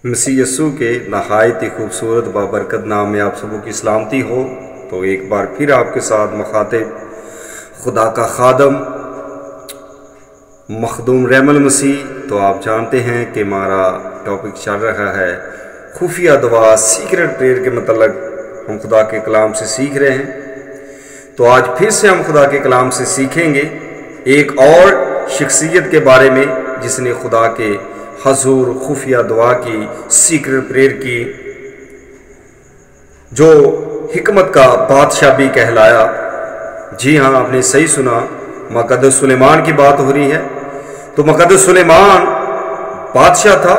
مسیح یسوع کے نہایت ہی خوبصورت بابرکت نام میں آپ سبوں کی سلامتی ہو۔ تو ایک بار پھر آپ کے ساتھ مخاطب خدا کا خادم مخدوم رحم المسیح۔ تو آپ جانتے ہیں کہ ہمارا ٹاپک چل رہا ہے خفیہ دعا، سیکرٹ پریئر کے متعلق ہم خدا کے کلام سے سیکھ رہے ہیں۔ تو آج پھر سے ہم خدا کے کلام سے سیکھیں گے ایک اور شخصیت کے بارے میں جس نے خدا کے حضور خفیہ دعا کی، سیکرٹ پریئر کی، جو حکمت کا بادشاہ بھی کہلایا۔ جی ہاں، آپ نے صحیح سنا، مقدس سلیمان کی بات ہو رہی ہے۔ تو مقدس سلیمان بادشاہ تھا۔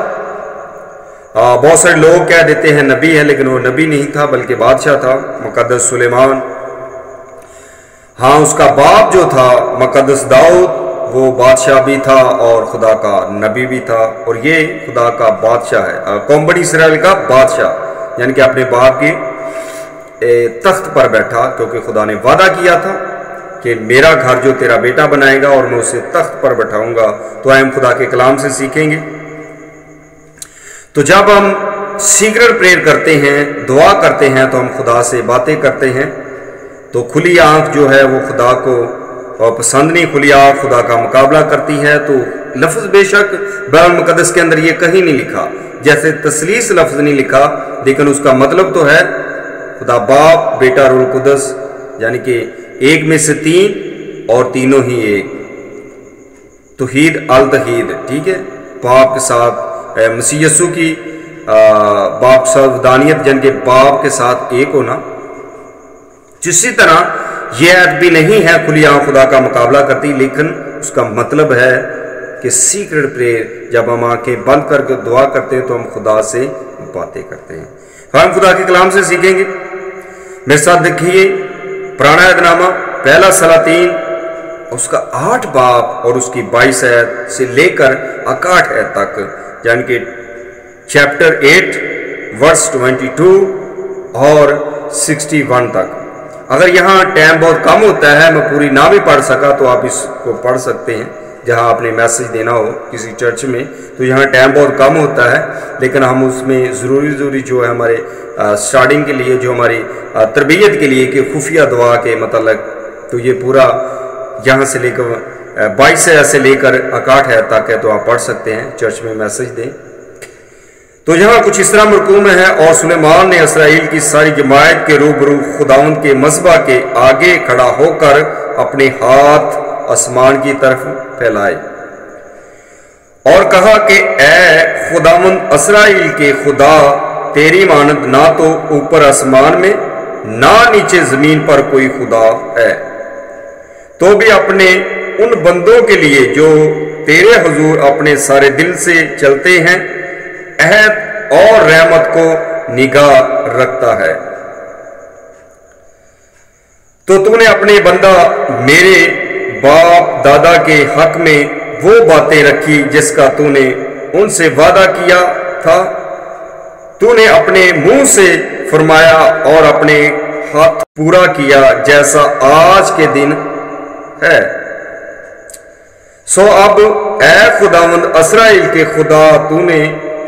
بہت سارے لوگ کہہ دیتے ہیں نبی ہے، لیکن وہ نبی نہیں تھا بلکہ بادشاہ تھا مقدس سلیمان۔ ہاں، اس کا باپ جو تھا مقدس داؤد، وہ بادشاہ بھی تھا اور خدا کا نبی بھی تھا، اور یہ خدا کا بادشاہ ہے، قوم بنی اسرائیل کا بادشاہ، یعنی کہ اپنے باپ کی تخت پر بیٹھا، کیونکہ خدا نے وعدہ کیا تھا کہ میرا گھر جو تیرا بیٹا بنائے گا اور میں اسے تخت پر بٹھاؤں گا۔ تو ہم خدا کے کلام سے سیکھیں گے۔ تو جب ہم سیکرٹ پریئر کرتے ہیں، دعا کرتے ہیں، تو ہم خدا سے باتیں کرتے ہیں۔ تو کھلی آنکھ جو ہے وہ خدا کو پسند نہیں، کھلی آنکھ خدا کا مقابلہ کرتی ہے۔ تو لفظ بے شک بائبل مقدس کے اندر یہ کہیں نہیں لکھا، جیسے تثلیث لفظ نہیں لکھا، لیکن اس کا مطلب تو ہے خدا باپ، بیٹا، روح القدس، یعنی کہ ایک میں سے تین اور تینوں ہی ایک، توحید التحید، ٹھیک ہے، باپ کے ساتھ مسیح یسوع کی باپ سودانیت، یعنی کہ باپ کے ساتھ ایک ہونا۔ اسی طرح یہ عہد بھی نہیں ہے کھلی آنکھ خدا کا مقابلہ کرتی، لیکن اس کا مطلب ہے کہ سیکرٹ پریئر، جب ہم آنکھیں بند کر کے دعا کرتے ہیں تو ہم خدا سے باتیں کرتے ہیں۔ ہم خدا کے کلام سے سیکھیں گے۔ میرے ساتھ دیکھیے پرانا عہد نامہ پہلا سلاطین، اس کا 8 باب اور اس کی 22 آیت سے لے کر 61 آیت تک، یعنی کہ چیپٹر 8 ورس 22 اور 61 تک۔ اگر یہاں ٹائم بہت کم ہوتا ہے، میں پوری نہ بھی پڑھ سکا، تو آپ اس کو پڑھ سکتے ہیں جہاں آپ نے میسج دینا ہو کسی چرچ میں۔ تو یہاں ٹائم بہت کم ہوتا ہے، لیکن ہم اس میں ضروری جو ہے ہمارے سٹارٹنگ کے لیے، جو ہماری تربیت کے لیے کہ خفیہ دعا کے متعلق، تو یہ پورا یہاں سے لے کر 22 سے لے کر 61 تک ہے، تو آپ پڑھ سکتے ہیں، چرچ میں میسج دیں۔ تو یہاں کچھ اس طرح مرقوم ہے، اور سلیمان نے اسرائیل کی ساری جماعت کے روبرو خداوند کے مذبح کے آگے کھڑا ہو کر اپنے ہاتھ آسمان کی طرف پھیلائے اور کہا کہ اے خداوند اسرائیل کے خدا، تیری مانند نہ تو اوپر آسمان میں نہ نیچے زمین پر کوئی خدا ہے، تو بھی اپنے ان بندوں کے لیے جو تیرے حضور اپنے سارے دل سے چلتے ہیں عہد اور رحمت کو نگاہ رکھتا ہے۔ تو نے اپنے بندہ میرے باپ دادا کے حق میں وہ باتیں رکھی جس کا تو نے ان سے وعدہ کیا تھا۔ تو نے اپنے منہ سے فرمایا اور اپنے ہاتھ پورا کیا، جیسا آج کے دن ہے۔ سو اب اے خداوند اسرائیل کے خدا،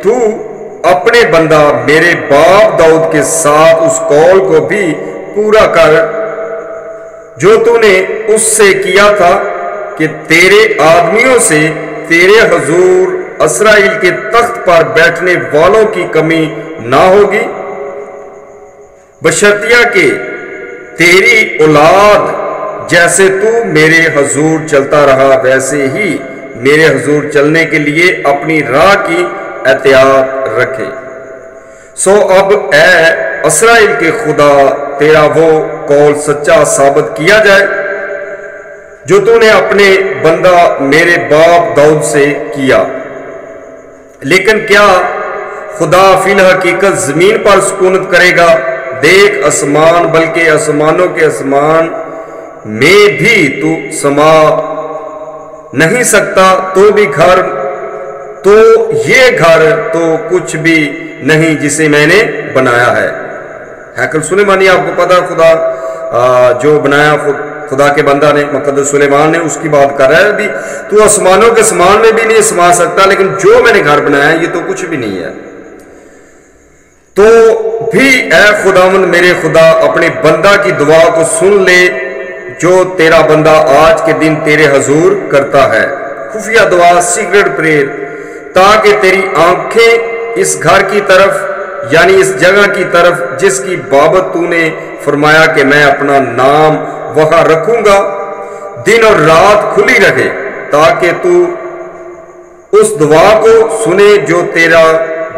تو اپنے بندہ میرے باپ داؤد کے ساتھ اس قول کو بھی پورا کر جو تو نے اس سے کیا تھا کہ تیرے آدمیوں سے تیرے حضور اسرائیل کے تخت پر بیٹھنے والوں کی کمی نہ ہوگی، بشرطیہ کہ تیری اولاد جیسے تو میرے حضور چلتا رہا ویسے ہی میرے حضور چلنے کے لیے اپنی راہ کی احتیاط رکھے۔ سو اب اے اسرائیل کے خدا، تیرا وہ قول سچا ثابت کیا جائے جو تو نے اپنے بندہ میرے باپ داؤد سے کیا۔ لیکن کیا خدا فی الحقیقت زمین پر سکونت کرے گا؟ دیکھ آسمان، بلکہ آسمانوں کے آسمان میں بھی تو سما نہیں سکتا، تو یہ گھر تو کچھ بھی نہیں جسے میں نے بنایا ہے۔ ہیکل سلیمانی، آپ کو پتا خدا جو بنایا خدا کے بندہ نے، مقدس سلیمان نے، اس کی بات کر رہا ہے ابھی۔ تو آسمانوں کے آسمان میں بھی نہیں سما سکتا، لیکن جو میں نے گھر بنایا ہے یہ تو کچھ بھی نہیں ہے۔ تو بھی اے خداوند میرے خدا اپنے بندہ کی دعا کو سن لے جو تیرا بندہ آج کے دن تیرے حضور کرتا ہے، خفیہ دعا، سیکرٹ پریئر، تاکہ تیری آنکھیں اس گھر کی طرف یعنی اس جگہ کی طرف جس کی بابت تو نے فرمایا کہ میں اپنا نام وہاں رکھوں گا، دن اور رات کھلی رہے، تاکہ تو اس دعا کو سنے جو تیرا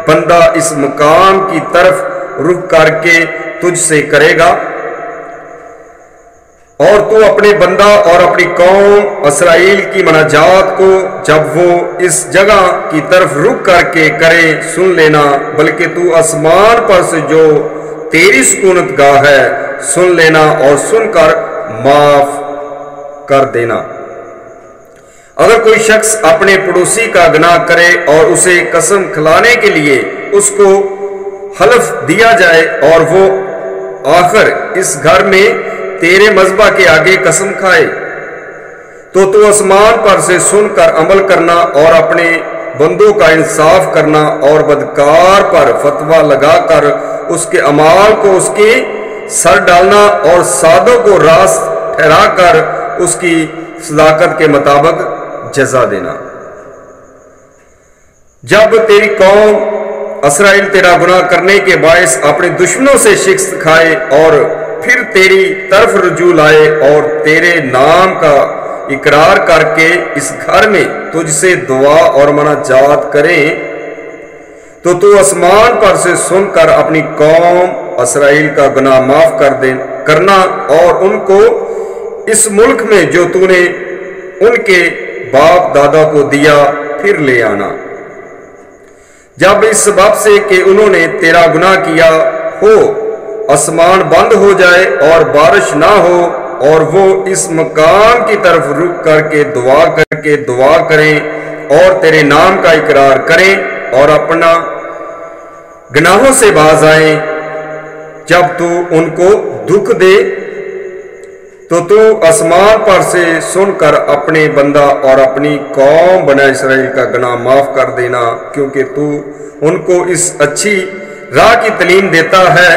بندہ اس مقام کی طرف رخ کر کے تجھ سے کرے گا، اور تو اپنے بندہ اور اپنی قوم اسرائیل کی مناجات کو جب وہ اس جگہ کی طرف رخ کر کے کرے سن لینا، بلکہ تو آسمان پر سے جو تیری سکونت گاہ ہے سن لینا اور سن کر معاف کر دینا۔ اگر کوئی شخص اپنے پڑوسی کا گناہ کرے اور اسے قسم کھلانے کے لیے اس کو حلف دیا جائے اور وہ آخر اس گھر میں تیرے مذبح کے آگے قسم کھائے، تو آسمان پر سے سن کر عمل کرنا اور اپنے بندوں کا انصاف کرنا اور بدکار پر فتویٰ لگا کر اس کے اعمال کو اس کے سر ڈالنا اور سادوں کو راست ٹھہرا کر اس کی صداقت کے مطابق جزا دینا۔ جب تیری قوم اسرائیل تیرا گناہ کرنے کے باعث اپنے دشمنوں سے شکست کھائے اور پھر تیری طرف رجوع لائے اور تیرے نام کا اقرار کر کے اس گھر میں تجھ سے دعا اور مناجات کریں، تو آسمان پر سے سن کر اپنی قوم اسرائیل کا گناہ معاف کرنا اور ان کو اس ملک میں جو تو نے ان کے باپ دادا کو دیا پھر لے آنا۔ جب اس سبب سے کہ انہوں نے تیرا گناہ کیا ہو آسمان بند ہو جائے اور بارش نہ ہو اور وہ اس مقام کی طرف رک کر کے دعا کریں اور تیرے نام کا اقرار کریں اور اپنا گناہوں سے باز آئیں، جب تو ان کو دکھ دے تو آسمان پر سے سن کر اپنے بندہ اور اپنی قوم بنی اسرائیل کا گناہ معاف کر دینا، کیونکہ تو ان کو اس اچھی راہ کی تعلیم دیتا ہے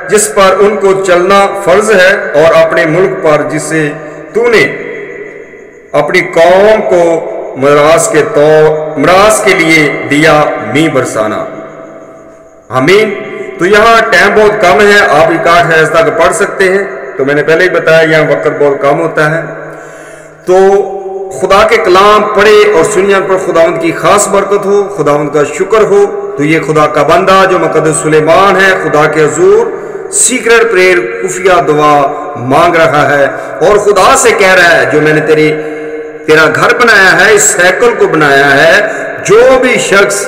جس پر ان کو چلنا فرض ہے، اور اپنے ملک پر جسے تو نے اپنی قوم کو میراث کے لیے دیا می برسانا۔ آمین۔ تو یہاں ٹائم بہت کم ہے، آپ 61 حیض تک پڑھ سکتے ہیں، تو میں نے پہلے ہی بتایا یہاں وقت بہت کم ہوتا ہے۔ تو خدا کے کلام پڑھے اور سننے پر خداوند کی خاص برکت ہو، خداوند کا شکر ہو۔ تو یہ خدا کا بندہ جو مقدس سلیمان ہے خدا کے حضور سیکرٹ پریئر خفیہ دعا مانگ رہا ہے اور خدا سے کہہ رہا ہے جو میں نے تیرا گھر بنایا ہے، اس ہیکل کو بنایا ہے، جو بھی شخص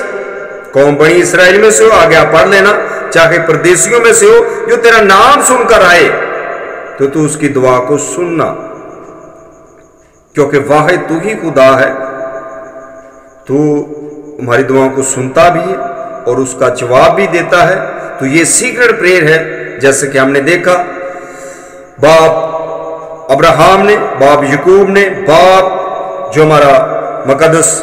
قوم بنی اسرائیل میں سے ہو، آگے آپ پڑھ لینا، چاہے پردیسیوں میں سے ہو، جو تیرا نام سن کر آئے تو اس کی دعا کو سننا، کیونکہ واحد تو ہی خدا ہے، تو ہماری دعاؤں کو سنتا بھی ہے اور اس کا جواب بھی دیتا ہے۔ تو یہ سیکرٹ پریئر ہے، جیسے کہ ہم نے دیکھا باپ ابراہم نے، باپ یعقوب نے، باپ جو ہمارا مقدس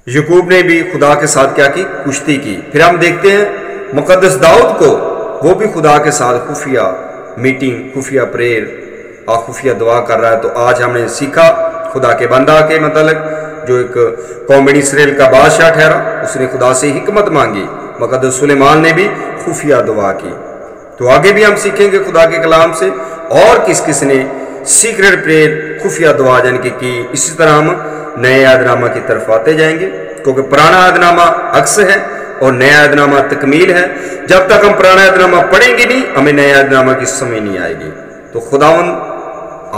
یعقوب نے بھی خدا کے ساتھ کیا کی؟ کشتی کی۔ پھر ہم دیکھتے ہیں مقدس داؤد کو، وہ بھی خدا کے ساتھ خفیہ میٹنگ، خفیہ پریئر اور خفیہ دعا کر رہا ہے۔ تو آج ہم نے سیکھا خدا کے بندہ کے متعلق جو ایک قوم بنی اسرائیل کا بادشاہ ٹھہرا، اس نے خدا سے حکمت مانگی۔ مقدس سلیمان نے بھی خفیہ دعا کی۔ تو آگے بھی ہم سیکھیں گے خدا کے کلام سے اور کس نے سیکرٹ پریئر خفیہ دعا جن کی۔ اسی طرح ہم نئے عہد نامہ کی طرف آتے جائیں گے، کیونکہ پرانا عہد نامہ عکس ہے اور نیا عہد نامہ تکمیل ہے۔ جب تک ہم پرانا عہد نامہ پڑھیں گے نہیں، ہمیں نیا عہد نامہ کی سمجھ نہیں آئے گی۔ تو خداوند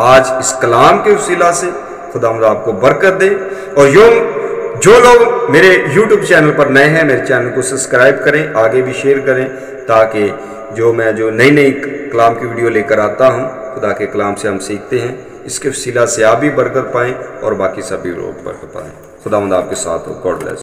آج اس کلام کے وسیلہ سے خداوند آپ کو برکت دے، اور جو لوگ میرے یوٹیوب چینل پر نئے ہیں میرے چینل کو سبسکرائب کریں، آگے بھی شیئر کریں، تاکہ میں جو نئی کلام کی ویڈیو لے کر آتا ہوں، خدا کے کلام سے ہم سیکھتے ہیں، اس کے وسیلہ سے آپ بھی برکت پائیں اور باقی سبھی لوگ برکت پائیں۔ خداوند آپ کے ساتھ ہو۔ God bless.